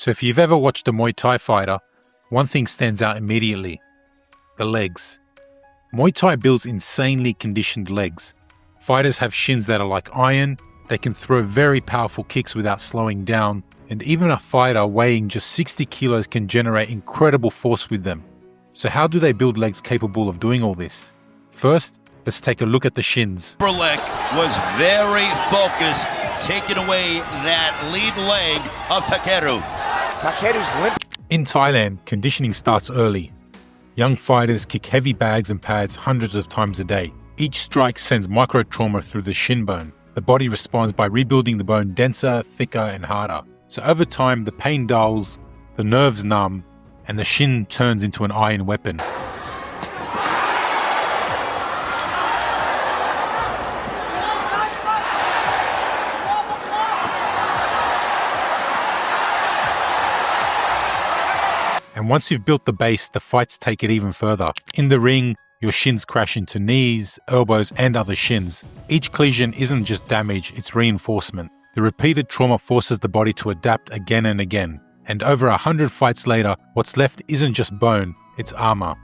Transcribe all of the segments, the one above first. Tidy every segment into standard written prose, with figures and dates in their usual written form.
So if you've ever watched a Muay Thai fighter, one thing stands out immediately: the legs. Muay Thai builds insanely conditioned legs. Fighters have shins that are like iron, they can throw very powerful kicks without slowing down, and even a fighter weighing just 60 kilos can generate incredible force with them. So how do they build legs capable of doing all this? First, let's take a look at the shins. Upper leg was very focused, taking away that lead leg of Takeru. Takeru's limp. In Thailand, conditioning starts early. Young fighters kick heavy bags and pads hundreds of times a day. Each strike sends micro-trauma through the shin bone. The body responds by rebuilding the bone denser, thicker, and harder. So over time, the pain dulls, the nerves numb, and the shin turns into an iron weapon. And once you've built the base, the fights take it even further. In the ring, your shins crash into knees, elbows, and other shins. Each collision isn't just damage, it's reinforcement. The repeated trauma forces the body to adapt again and again. And over 100 fights later, what's left isn't just bone, it's armor.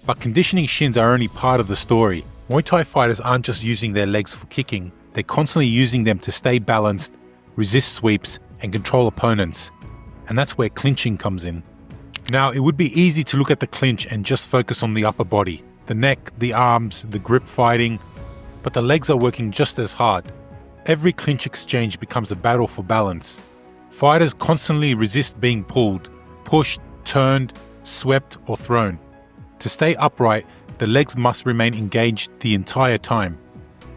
But conditioning shins are only part of the story. Muay Thai fighters aren't just using their legs for kicking, they're constantly using them to stay balanced, resist sweeps, and control opponents. And that's where clinching comes in. Now, it would be easy to look at the clinch and just focus on the upper body, the neck, the arms, the grip fighting, but the legs are working just as hard. Every clinch exchange becomes a battle for balance. Fighters constantly resist being pulled, pushed, turned, swept, or thrown. To stay upright, the legs must remain engaged the entire time.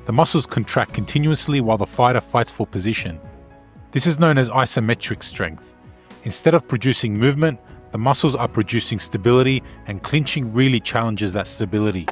The muscles contract continuously while the fighter fights for position. This is known as isometric strength. Instead of producing movement, the muscles are producing stability, and clinching really challenges that stability.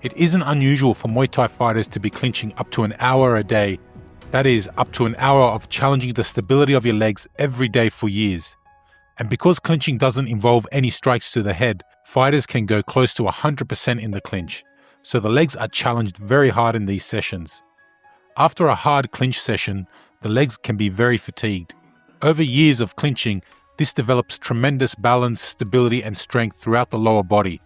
It isn't unusual for Muay Thai fighters to be clinching up to an hour a day. That is, up to an hour of challenging the stability of your legs every day for years. And because clinching doesn't involve any strikes to the head, fighters can go close to 100% in the clinch. So the legs are challenged very hard in these sessions. After a hard clinch session, the legs can be very fatigued. Over years of clinching, this develops tremendous balance, stability, and strength throughout the lower body.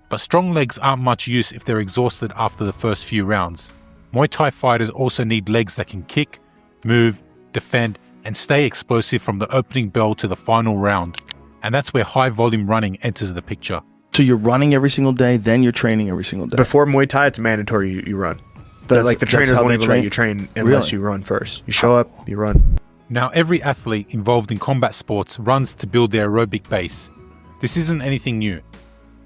But strong legs aren't much use if they're exhausted after the first few rounds. Muay Thai fighters also need legs that can kick, move, defend, and stay explosive from the opening bell to the final round. And that's where high volume running enters the picture. So you're running every single day, then you're training every single day? Before Muay Thai, it's mandatory you run. The trainers won't even let you train unless you run first. You show up, you run. Now, every athlete involved in combat sports runs to build their aerobic base. This isn't anything new.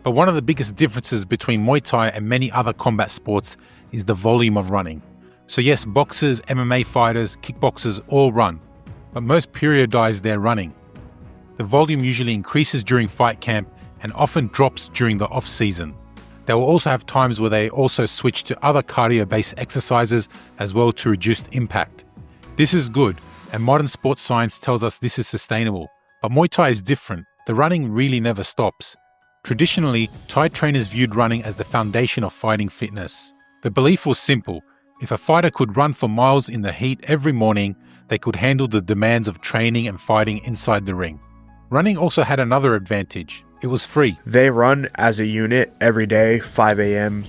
But one of the biggest differences between Muay Thai and many other combat sports is the volume of running. So yes, boxers, MMA fighters, kickboxers all run, but most periodize their running. The volume usually increases during fight camp and often drops during the off-season. They will also have times where they also switch to other cardio-based exercises as well to reduce impact. This is good, and modern sports science tells us this is sustainable. But Muay Thai is different. The running really never stops. Traditionally, Thai trainers viewed running as the foundation of fighting fitness. The belief was simple: if a fighter could run for miles in the heat every morning, they could handle the demands of training and fighting inside the ring. Running also had another advantage: it was free. They run as a unit every day, 5 a.m.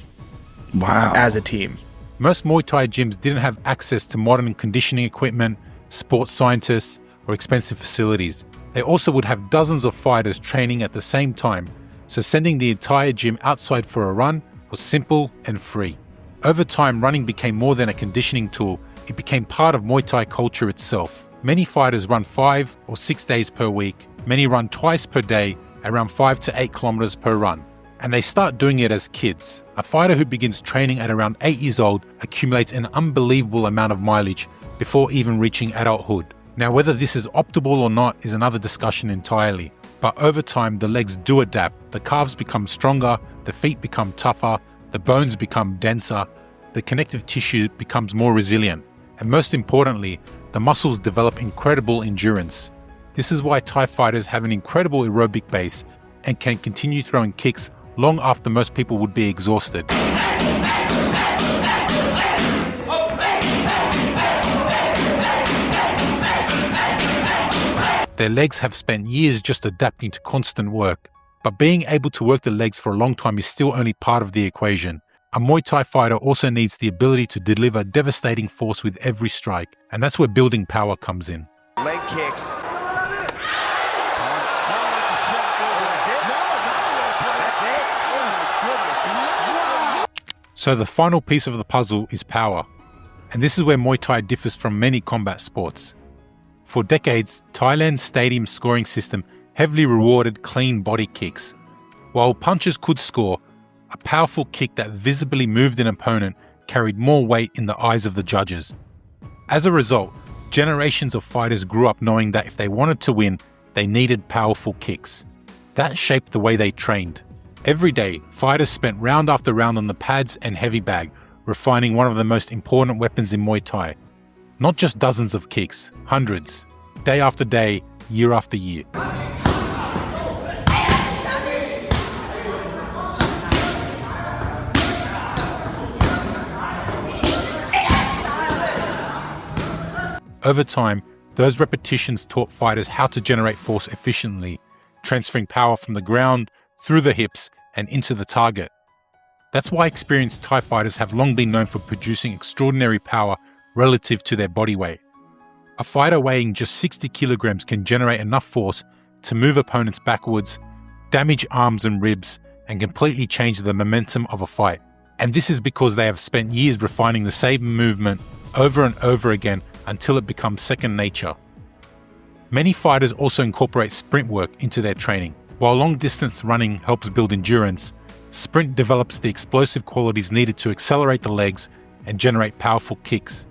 Wow. As a team. Most Muay Thai gyms didn't have access to modern conditioning equipment, sports scientists, or expensive facilities. They also would have dozens of fighters training at the same time, so sending the entire gym outside for a run was simple and free. Over time, running became more than a conditioning tool. It became part of Muay Thai culture itself. Many fighters run 5 or 6 days per week. Many run twice per day, around 5 to 8 kilometers per run. And they start doing it as kids. A fighter who begins training at around 8 years old accumulates an unbelievable amount of mileage before even reaching adulthood. Now, whether this is optimal or not is another discussion entirely. But over time, the legs do adapt. The calves become stronger, the feet become tougher, the bones become denser, the connective tissue becomes more resilient, and most importantly, the muscles develop incredible endurance. This is why Thai fighters have an incredible aerobic base and can continue throwing kicks long after most people would be exhausted. Their legs have spent years just adapting to constant work, but being able to work the legs for a long time is still only part of the equation. A Muay Thai fighter also needs the ability to deliver devastating force with every strike, and that's where building power comes in. Leg kicks. So the final piece of the puzzle is power, and this is where Muay Thai differs from many combat sports. For decades, Thailand's stadium scoring system heavily rewarded clean body kicks. While punchers could score, a powerful kick that visibly moved an opponent carried more weight in the eyes of the judges. As a result, generations of fighters grew up knowing that if they wanted to win, they needed powerful kicks. That shaped the way they trained. Every day, fighters spent round after round on the pads and heavy bag, refining one of the most important weapons in Muay Thai. Not just dozens of kicks, hundreds, day after day, year after year. Over time, those repetitions taught fighters how to generate force efficiently, transferring power from the ground, through the hips, and into the target. That's why experienced Thai fighters have long been known for producing extraordinary power relative to their body weight. A fighter weighing just 60 kilograms can generate enough force to move opponents backwards, damage arms and ribs, and completely change the momentum of a fight. And this is because they have spent years refining the same movement over and over again until it becomes second nature. Many fighters also incorporate sprint work into their training. While long-distance running helps build endurance, sprint develops the explosive qualities needed to accelerate the legs and generate powerful kicks.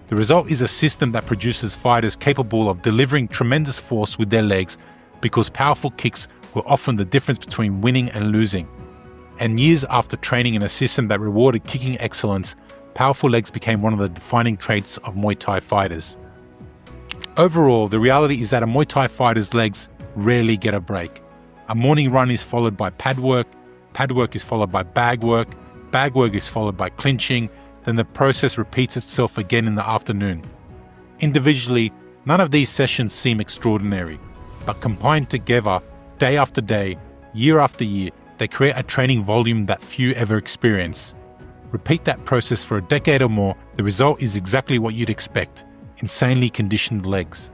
The result is a system that produces fighters capable of delivering tremendous force with their legs because powerful kicks were often the difference between winning and losing. And years after training in a system that rewarded kicking excellence, powerful legs became one of the defining traits of Muay Thai fighters. Overall, the reality is that a Muay Thai fighter's legs rarely get a break. A morning run is followed by pad work is followed by bag work is followed by clinching, then the process repeats itself again in the afternoon. Individually, none of these sessions seem extraordinary, but combined together, day after day, year after year, they create a training volume that few ever experience. Repeat that process for a decade or more, the result is exactly what you'd expect: insanely conditioned legs.